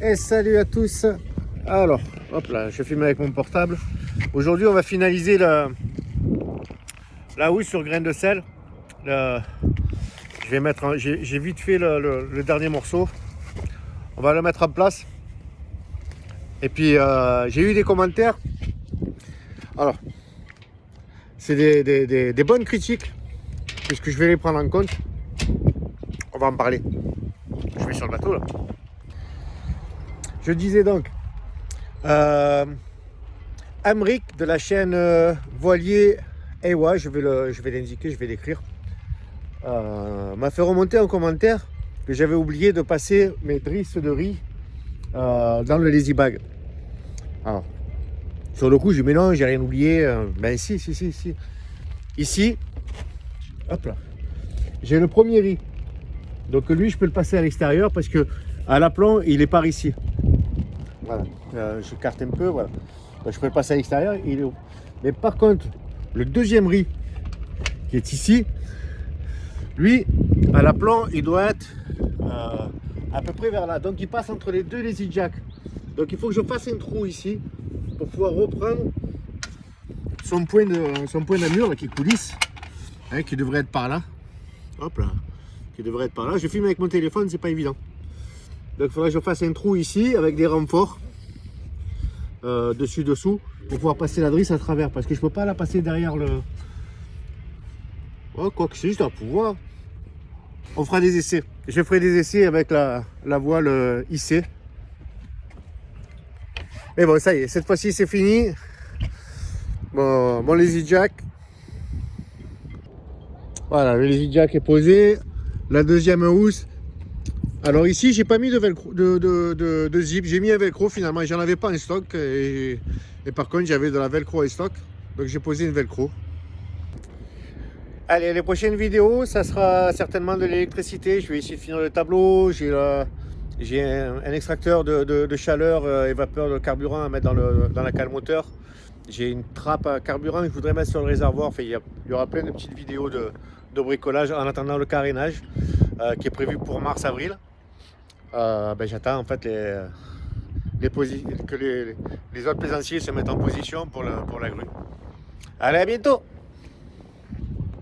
Et salut à tous. Alors, hop là, je filme avec mon portable. Aujourd'hui, on va finaliser la housse sur graines de sel. Je vais mettre, j'ai vite fait le dernier morceau. On va le mettre en place. Et puis, j'ai eu des commentaires. Alors, c'est des bonnes critiques, puisque je vais les prendre en compte. On va en parler. Je vais sur le bateau là. Je disais donc, Amric de la chaîne Voilier Ewa, je vais l'indiquer, je vais l'écrire, m'a fait remonter un commentaire que j'avais oublié de passer mes drisses de riz dans le lazy bag. Alors, sur le coup, je dis mais non, j'ai rien oublié. Ben si. Ici, hop là, j'ai le premier riz. Donc lui, je peux le passer à l'extérieur parce que à l'aplomb, il est par ici. Voilà, je carte un peu, voilà. Donc, je peux le passer à l'extérieur, il est haut. Mais par contre, le deuxième riz qui est ici, lui, à l'aplomb, il doit être à peu près vers là. Donc il passe entre les deux lazy jack. Donc il faut que je fasse un trou ici pour pouvoir reprendre son point d'amure là, qui coulisse, hein, qui devrait être par là. Hop là, qui devrait être par là. Je filme avec mon téléphone, c'est pas évident. Donc il faudrait que je fasse un trou ici avec des renforts dessus-dessous pour pouvoir passer la drisse à travers parce que je peux pas la passer derrière le... Oh, quoi que c'est, je dois pouvoir. On fera des essais. Je ferai des essais avec la voile hissée. Mais bon, ça y est, cette fois-ci c'est fini. Mon lazy jack. Voilà, le lazy jack est posé. La deuxième housse. Alors ici, j'ai pas mis de velcro, de zip, j'ai mis un velcro finalement, j'en avais pas en stock et par contre j'avais de la velcro en stock, donc j'ai posé une velcro. Allez, les prochaines vidéos, ça sera certainement de l'électricité, je vais essayer de finir le tableau, j'ai un extracteur de chaleur et vapeur de carburant à mettre dans la cale moteur, j'ai une trappe à carburant que je voudrais mettre sur le réservoir, enfin, il y aura plein de petites vidéos de bricolage en attendant le carénage qui est prévu pour mars-avril. J'attends en fait que les autres plaisanciers se mettent en position pour la grue. Allez, à bientôt!